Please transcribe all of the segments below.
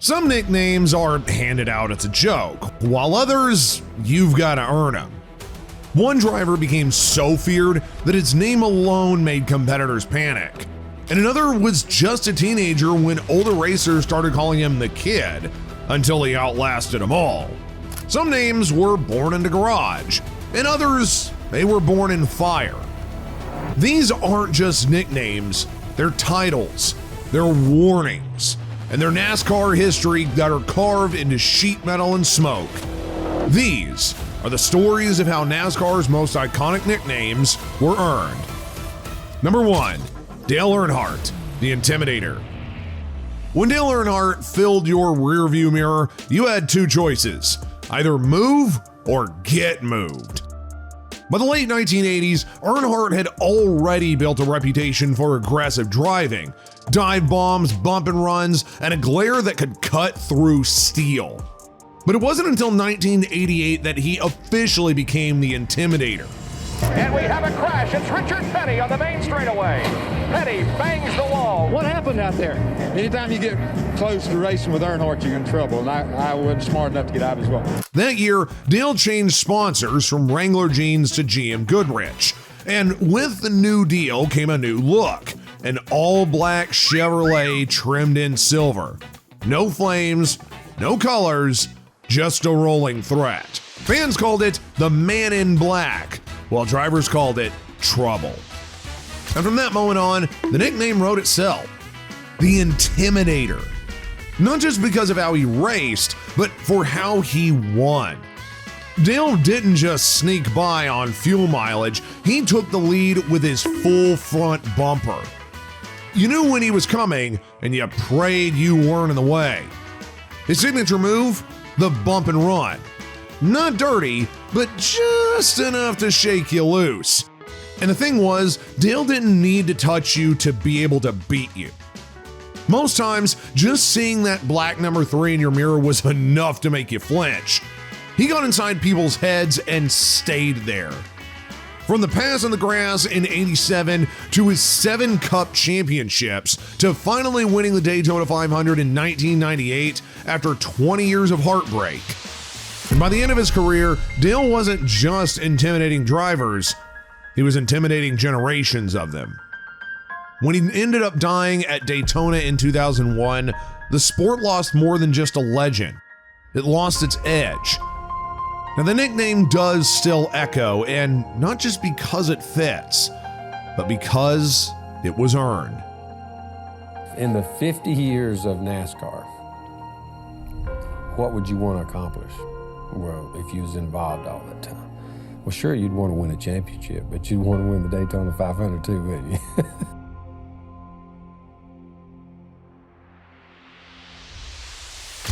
Some nicknames are handed out as a joke, while others, you've got to earn them. One driver became so feared that its name alone made competitors panic. And another was just a teenager when older racers started calling him the Kid, until he outlasted them all. Some names were born in the garage, and others, they were born in fire. These aren't just nicknames, they're titles, they're warnings, and they're NASCAR history that are carved into sheet metal and smoke. These are the stories of how NASCAR's most iconic nicknames were earned. Number 1, Dale Earnhardt, the Intimidator. When Dale Earnhardt filled your rearview mirror, you had two choices: either move or get moved. By the late 1980s, Earnhardt had already built a reputation for aggressive driving, dive bombs, bump and runs, and a glare that could cut through steel. But it wasn't until 1988 that he officially became the Intimidator. And we have a crash. It's Richard Petty on the main straightaway. Petty bangs the wall. What happened out there? Anytime you get close to racing with Earnhardt, you're in trouble, and I wasn't smart enough to get out as well. That year, Dale changed sponsors from Wrangler jeans to GM Goodrich. And with the new deal came a new look: an all-black Chevrolet trimmed in silver. No flames, no colors, just a rolling threat. Fans called it the Man in Black, while drivers called it Trouble. And from that moment on, the nickname wrote itself: the Intimidator. Not just because of how he raced, but for how he won. Dale didn't just sneak by on fuel mileage, he took the lead with his full front bumper. You knew when he was coming, and you prayed you weren't in the way. His signature move? The bump and run. Not dirty, but just enough to shake you loose. And the thing was, Dale didn't need to touch you to be able to beat you. Most times, just seeing that black number 3 in your mirror was enough to make you flinch. He got inside people's heads and stayed there. From the pass on the grass in '87 to his 7 Cup championships to finally winning the Daytona 500 in 1998 after 20 years of heartbreak. And by the end of his career, Dale wasn't just intimidating drivers, he was intimidating generations of them. When he ended up dying at Daytona in 2001, the sport lost more than just a legend. It lost its edge. Now, the nickname does still echo, and not just because it fits, but because it was earned. In the 50 years of NASCAR, what would you want to accomplish? Well, if you was involved all the time. Well, sure, you'd want to win a championship, but you'd want to win the Daytona 500 too, wouldn't you?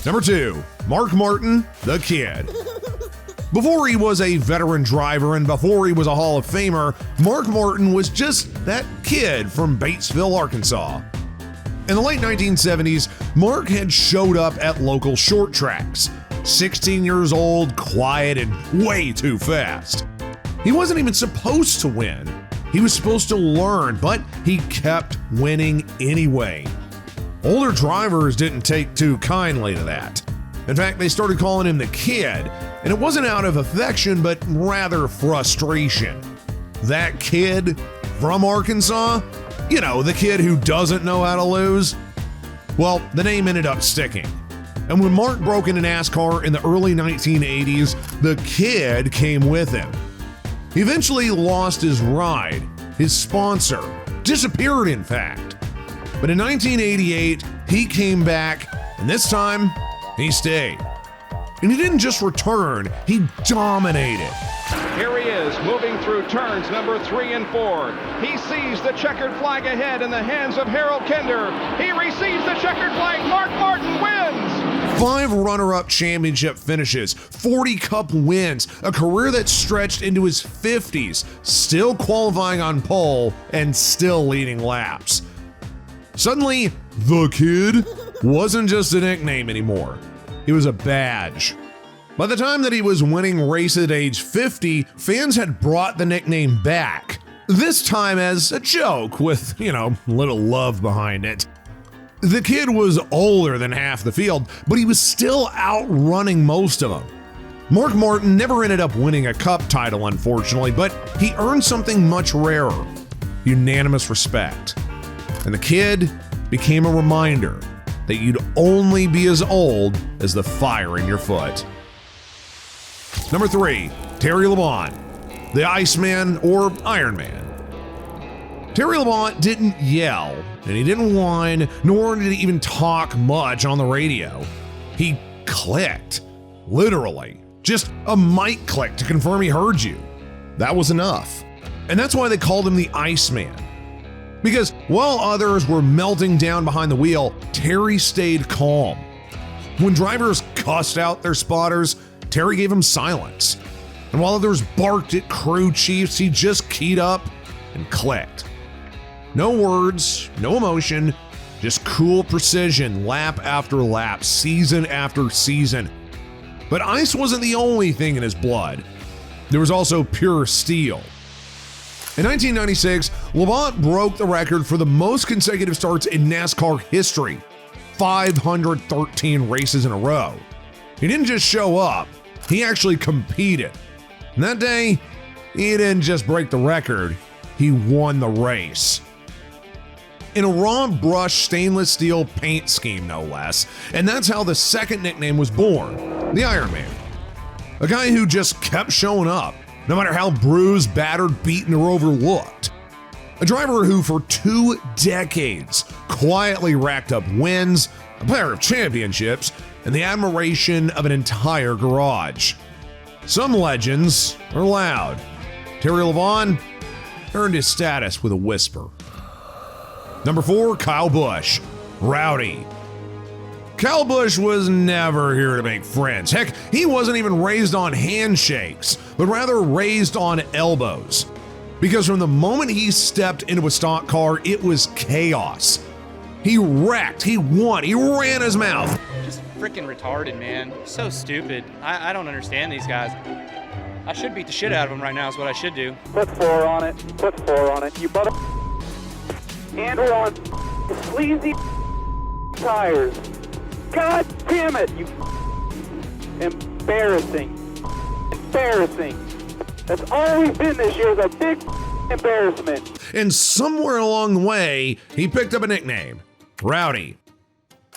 Number 2, Mark Martin, the Kid. Before he was a veteran driver and before he was a Hall of Famer, Mark Martin was just that kid from Batesville, Arkansas. In the late 1970s, Mark had showed up at local short tracks. 16 years old, quiet, and way too fast. He wasn't even supposed to win. He was supposed to learn, but he kept winning anyway. Older drivers didn't take too kindly to that. In fact, they started calling him the Kid, and it wasn't out of affection, but rather frustration. That kid from Arkansas? You know, the kid who doesn't know how to lose? Well, the name ended up sticking. And when Mark broke into NASCAR in the early 1980s, the Kid came with him. He eventually lost his ride, his sponsor, disappeared in fact. But in 1988, he came back, and this time, he stayed. And he didn't just return, he dominated. Here he is, moving through turns number 3 and 4. He sees the checkered flag ahead in the hands of Harold Kinder. He receives the checkered flag. Mark Martin wins. 5 runner-up championship finishes, 40 Cup wins, a career that stretched into his 50s, still qualifying on pole and still leading laps. Suddenly, the Kid wasn't just a nickname anymore. It was a badge. By the time that he was winning races at age 50, fans had brought the nickname back. This time as a joke with, little love behind it. The kid was older than half the field, but he was still outrunning most of them. Mark Martin never ended up winning a cup title, unfortunately, but he earned something much rarer: unanimous respect. And the kid became a reminder that you'd only be as old as the fire in your foot. Number 3, Terry Labonte, the Iceman or Ironman. Terry Labonte didn't yell, and he didn't whine, nor did he even talk much on the radio. He clicked, literally. Just a mic click to confirm he heard you. That was enough. And that's why they called him the Iceman. Because while others were melting down behind the wheel, Terry stayed calm. When drivers cussed out their spotters, Terry gave them silence. And while others barked at crew chiefs, he just keyed up and clicked. No words, no emotion, just cool precision, lap after lap, season after season. But ice wasn't the only thing in his blood. There was also pure steel. In 1996, Labonte broke the record for the most consecutive starts in NASCAR history, 513 races in a row. He didn't just show up, he actually competed. And that day, he didn't just break the record, he won the race. In a raw brush stainless steel paint scheme, no less. And that's how the second nickname was born, the Ironman. A guy who just kept showing up, no matter how bruised, battered, beaten, or overlooked. A driver who for 2 decades quietly racked up wins, a pair of championships, and the admiration of an entire garage. Some legends are loud. Terry Labonte earned his status with a whisper. Number 4, Kyle Busch, Rowdy. Kyle Busch was never here to make friends. Heck, he wasn't even raised on handshakes, but rather raised on elbows. Because from the moment he stepped into a stock car, it was chaos. He wrecked, he won, he ran his mouth. Just freaking retarded, man. So stupid. I don't understand these guys. I should beat the shit out of them right now is what I should do. Put 4 on it. Put 4 on it. You butter. And we're on sleazy tires. God damn it, you embarrassing. That's all we've been this year, is a big embarrassment. And somewhere along the way, he picked up a nickname, Rowdy.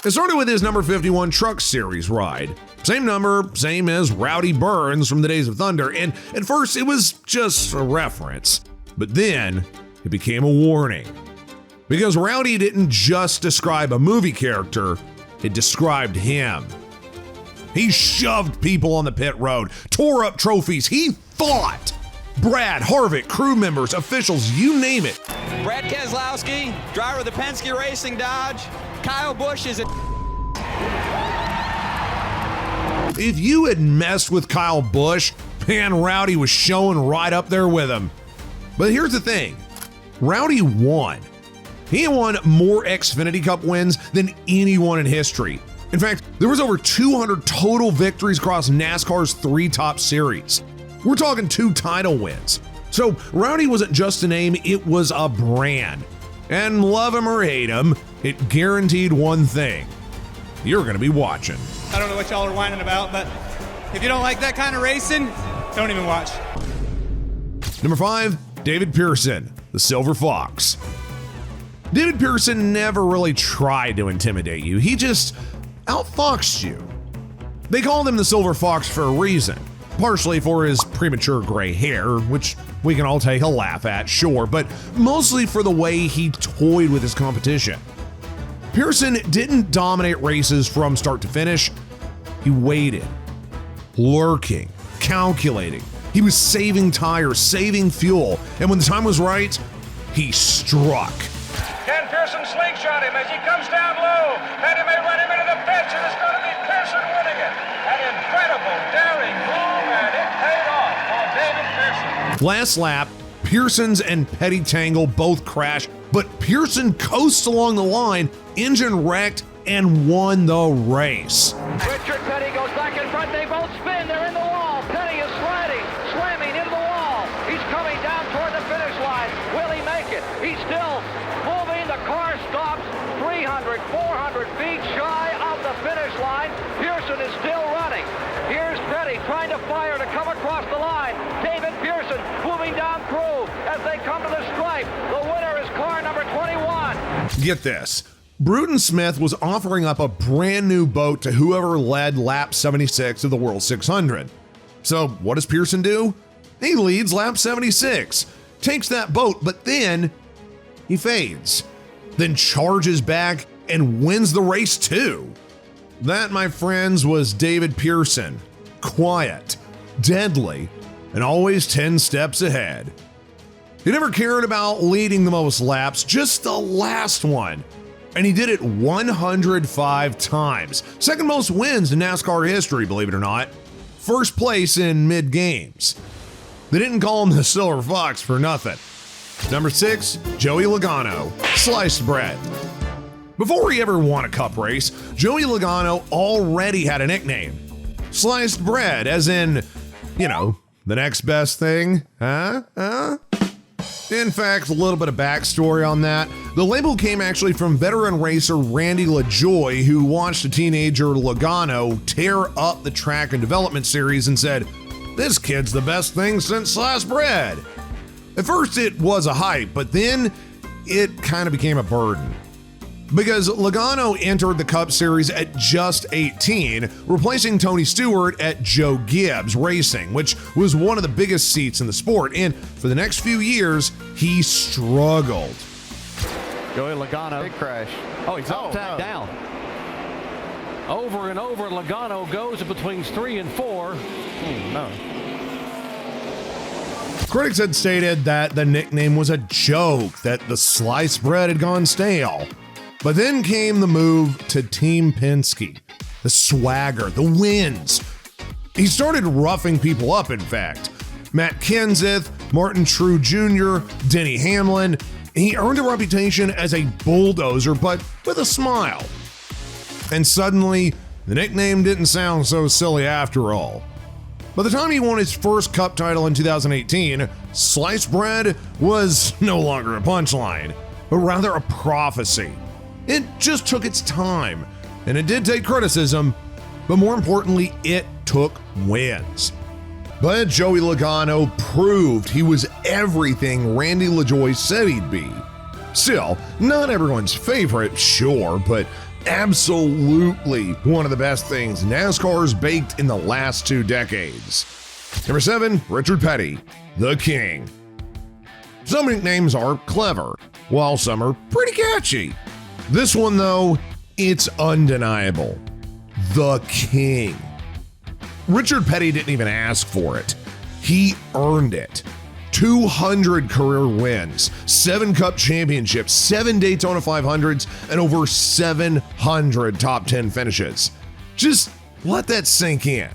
It started with his number 51 Truck Series ride. Same number, same as Rowdy Burns from the Days of Thunder, and at first it was just a reference. But then, it became a warning. Because Rowdy didn't just describe a movie character, it described him. He shoved people on the pit road, tore up trophies, he fought. Brad, Harvick, crew members, officials, you name it. Brad Keselowski, driver of the Penske Racing Dodge. Kyle Busch is a... If you had messed with Kyle Busch, man, Rowdy was showing right up there with him. But here's the thing, Rowdy won. He won more Xfinity Cup wins than anyone in history. In fact, there was over 200 total victories across NASCAR's 3 top series. We're talking 2 title wins. So Rowdy wasn't just a name, it was a brand. And love him or hate him, it guaranteed one thing: you're gonna be watching. I don't know what y'all are whining about, but if you don't like that kind of racing, don't even watch. Number 5, David Pearson, the Silver Fox. David Pearson never really tried to intimidate you, he just outfoxed you. They called him the Silver Fox for a reason, partially for his premature gray hair, which we can all take a laugh at, sure, but mostly for the way he toyed with his competition. Pearson didn't dominate races from start to finish, he waited, lurking, calculating. He was saving tires, saving fuel, and when the time was right, he struck. Can Pearson slingshot him as he comes down low, and he may run him into the pits, and it's going to be Pearson winning it. An incredible, daring move, and it paid off for David Pearson. Last lap, Pearson's and Petty Tangle both crashed, but Pearson coasts along the line, engine wrecked, and won the race. Richard Petty goes back in front. They both spin. They're in the wall. Petty is slamming into the wall. He's coming down toward the finish line. Will he make it? He's still moving. The car stops. 300, 400. trying to fire to come across the line. David Pearson moving down through as they come to the stripe. The winner is car number 21. Get this. Bruton Smith was offering up a brand new boat to whoever led lap 76 of the World 600. So what does Pearson do? He leads lap 76, takes that boat, but then he fades, then charges back and wins the race too. That, my friends, was David Pearson. Quiet, deadly, and always 10 steps ahead. He never cared about leading the most laps, just the last one. And he did it 105 times. Second most wins in NASCAR history, believe it or not. First place in mid-games. They didn't call him the Silver Fox for nothing. Number 6, Joey Logano, sliced bread. Before he ever won a cup race, Joey Logano already had a nickname. Sliced bread, as in, the next best thing, huh? In fact, a little bit of backstory on that. The label came actually from veteran racer Randy LaJoie, who watched a teenager Logano tear up the track and development series and said, "This kid's the best thing since sliced bread." At first it was a hype, but then it kind of became a burden. Because Logano entered the Cup Series at just 18, replacing Tony Stewart at Joe Gibbs Racing, which was one of the biggest seats in the sport, and for the next few years, he struggled. Joey Logano. Big crash. Oh, he's upside down. Over and over, Logano goes between 3 and 4. No. Critics had stated that the nickname was a joke, that the sliced bread had gone stale. But then came the move to Team Penske, the swagger, the wins. He started roughing people up, in fact. Matt Kenseth, Martin True Jr., Denny Hamlin. He earned a reputation as a bulldozer, but with a smile. And suddenly, the nickname didn't sound so silly after all. By the time he won his first Cup title in 2018, sliced bread was no longer a punchline, but rather a prophecy. It just took its time, and it did take criticism, but more importantly, it took wins. But Joey Logano proved he was everything Randy LaJoie said he'd be. Still, not everyone's favorite, sure, but absolutely one of the best things NASCAR's baked in the last 2 decades. Number 7, Richard Petty, the King. Some nicknames are clever, while some are pretty catchy. This one, though, it's undeniable. The King. Richard Petty didn't even ask for it. He earned it. 200 career wins, 7 Cup championships, 7 Daytona 500s, and over 700 top 10 finishes. Just let that sink in.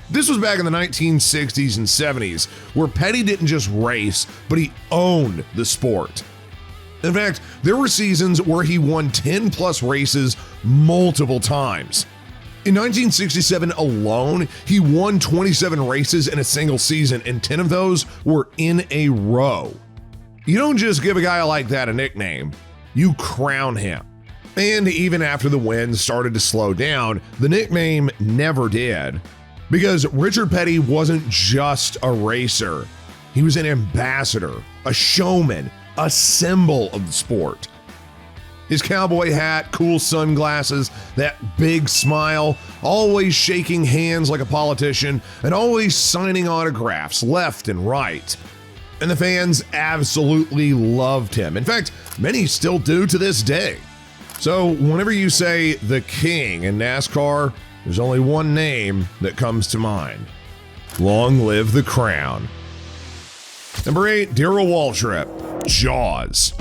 This was back in the 1960s and 70s, where Petty didn't just race, but he owned the sport. In fact, there were seasons where he won 10 plus races multiple times. In 1967 alone, he won 27 races in a single season, and 10 of those were in a row. You don't just give a guy like that a nickname, you crown him. And even after the wins started to slow down, the nickname never did. Because Richard Petty wasn't just a racer, he was an ambassador, a showman, a symbol of the sport. His cowboy hat, cool sunglasses, that big smile, always shaking hands like a politician, and always signing autographs left and right. And the fans absolutely loved him. In fact, many still do to this day. So whenever you say the King in NASCAR, there's only one name that comes to mind. Long live the crown. Number 8, Darrell Waltrip, Jaws.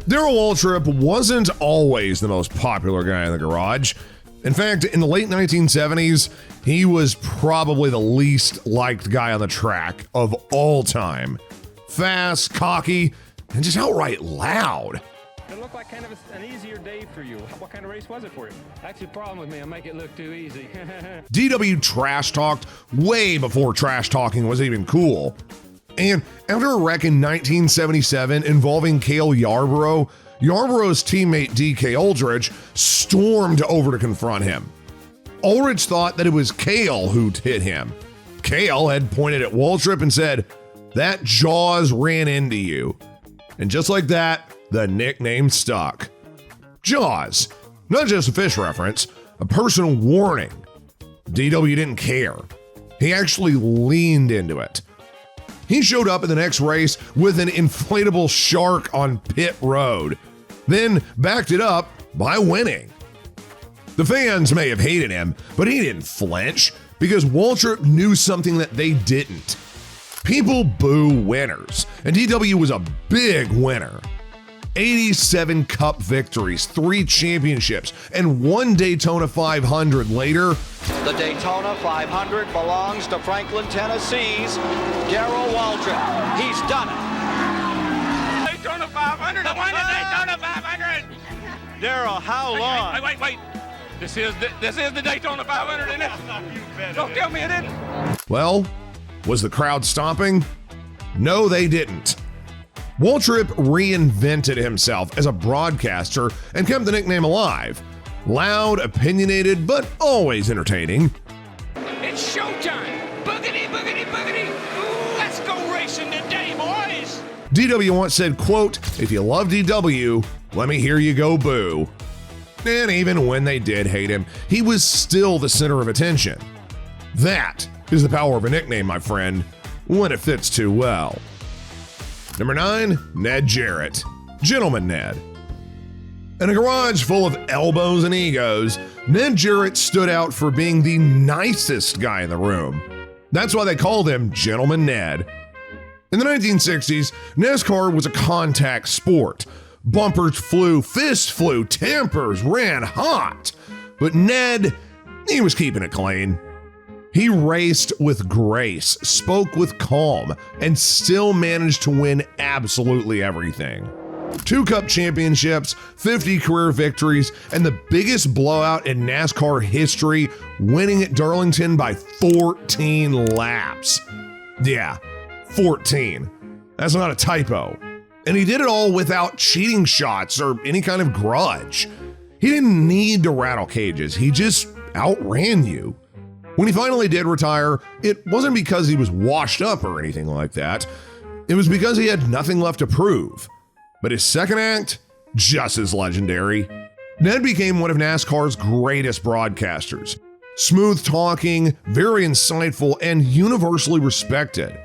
Darrell Waltrip wasn't always the most popular guy in the garage. In fact, in the late 1970s, he was probably the least liked guy on the track of all time. Fast, cocky, and just outright loud. It looked like kind of an easier day for you. What kind of race was it for you? That's the problem with me. I make it look too easy. DW trash talked way before trash talking was even cool. And after a wreck in 1977 involving Cale Yarborough's teammate DK Aldridge stormed over to confront him. Ulrich thought that it was Kale who'd hit him. Kale had pointed at Waltrip and said, "That Jaws ran into you." And just like that, the nickname stuck. Jaws, not just a fish reference, a personal warning. DW didn't care. He actually leaned into it. He showed up in the next race with an inflatable shark on pit road, then backed it up by winning. The fans may have hated him, but he didn't flinch because Waltrip knew something that they didn't. People boo winners, and DW was a big winner. 87 Cup victories, 3 championships, and 1 Daytona 500 later. The Daytona 500 belongs to Franklin, Tennessee's Darrell Waltrip. He's done it. Daytona 500. I won the Daytona 500. Darrell, how long? Wait. This is the Daytona 500, isn't it? Don't tell me it isn't. Well, was the crowd stomping? No, they didn't. Waltrip reinvented himself as a broadcaster and kept the nickname alive. Loud, opinionated, but always entertaining. It's showtime. Boogity, boogity, boogity. Ooh, let's go racing today, boys. DW once said, quote, "If you love DW, let me hear you go boo." And even when they did hate him, he was still the center of attention. That is the power of a nickname, my friend, when it fits too well. Number 9, Ned Jarrett, Gentleman Ned. In a garage full of elbows and egos, Ned Jarrett stood out for being the nicest guy in the room. That's why they called him Gentleman Ned. In the 1960s, NASCAR was a contact sport. Bumpers flew, fists flew, tempers ran hot. But Ned, he was keeping it clean. He raced with grace, spoke with calm, and still managed to win absolutely everything. 2 Cup championships, 50 career victories, and the biggest blowout in NASCAR history, winning at Darlington by 14 laps. Yeah, 14. That's not a typo. And he did it all without cheating shots or any kind of grudge. He didn't need to rattle cages, he just outran you. When he finally did retire, it wasn't because he was washed up or anything like that. It was because he had nothing left to prove. But his second act, just as legendary. Ned became one of NASCAR's greatest broadcasters. Smooth talking, very insightful, and universally respected.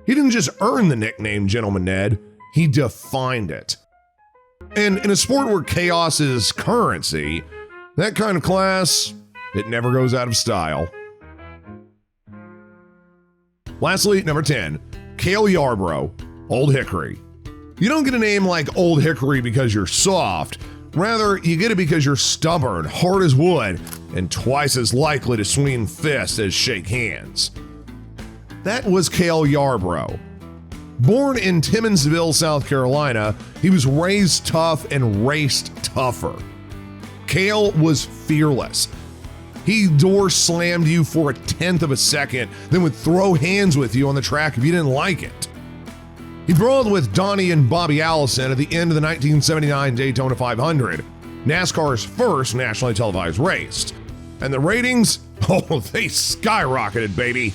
He didn't just earn the nickname Gentleman Ned, he defined it. And in a sport where chaos is currency, that kind of class, it never goes out of style. Lastly, number 10, Cale Yarborough, Old Hickory. You don't get a name like Old Hickory because you're soft. Rather, you get it because you're stubborn, hard as wood, and twice as likely to swing fists as shake hands. That was Cale Yarborough. Born in Timminsville, South Carolina, he was raised tough and raced tougher. Cale was fearless. He door slammed you for 1/10 of a second, then would throw hands with you on the track if you didn't like it. He brawled with Donnie and Bobby Allison at the end of the 1979 Daytona 500, NASCAR's first nationally televised race. And the ratings, oh, they skyrocketed, baby.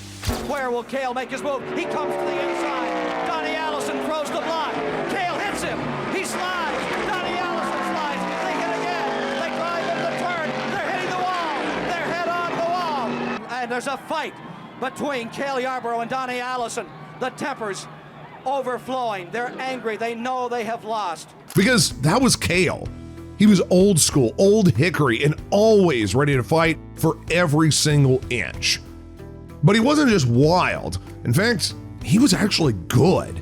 Where will Cale make his move? He comes to the inside. Donnie Allison throws the block. Cale hits him. He slides. Donnie Allison slides. They hit again. They drive into the turn. They're hitting the wall. They're head on the wall. And there's a fight between Cale Yarborough and Donnie Allison. The tempers overflowing. They're angry. They know they have lost. Because that was Cale. He was old school, old Hickory, and always ready to fight for every single inch. But he wasn't just wild. In fact, he was actually good.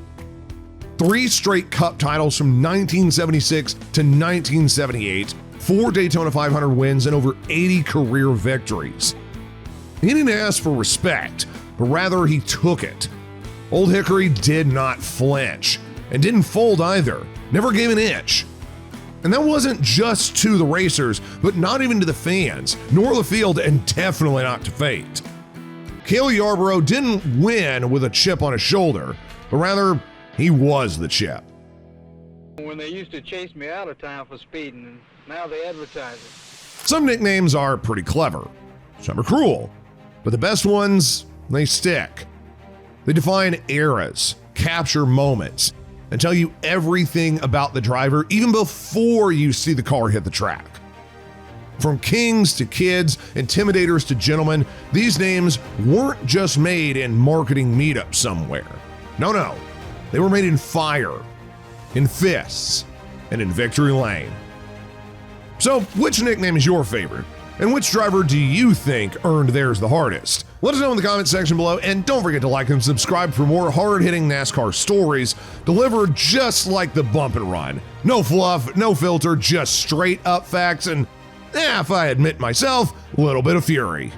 3 straight Cup titles from 1976 to 1978, 4 Daytona 500 wins, and over 80 career victories. He didn't ask for respect, but rather he took it. Old Hickory did not flinch, and didn't fold either, never gave an inch. And that wasn't just to the racers, but not even to the fans, nor the field, and definitely not to fate. Cale Yarborough didn't win with a chip on his shoulder, but rather, he was the chip. When they used to chase me out of town for speeding, and now they advertise it. Some nicknames are pretty clever. Some are cruel, but the best ones, they stick. They define eras, capture moments, and tell you everything about the driver even before you see the car hit the track. From kings to kids, intimidators to gentlemen, these names weren't just made in marketing meetups somewhere. No, they were made in fire, in fists, and in victory lane. So, which nickname is your favorite? And which driver do you think earned theirs the hardest? Let us know in the comment section below, and don't forget to like and subscribe for more hard-hitting NASCAR stories delivered just like the bump and run. No fluff, no filter, just straight up facts, and if I admit myself, a little bit of fury.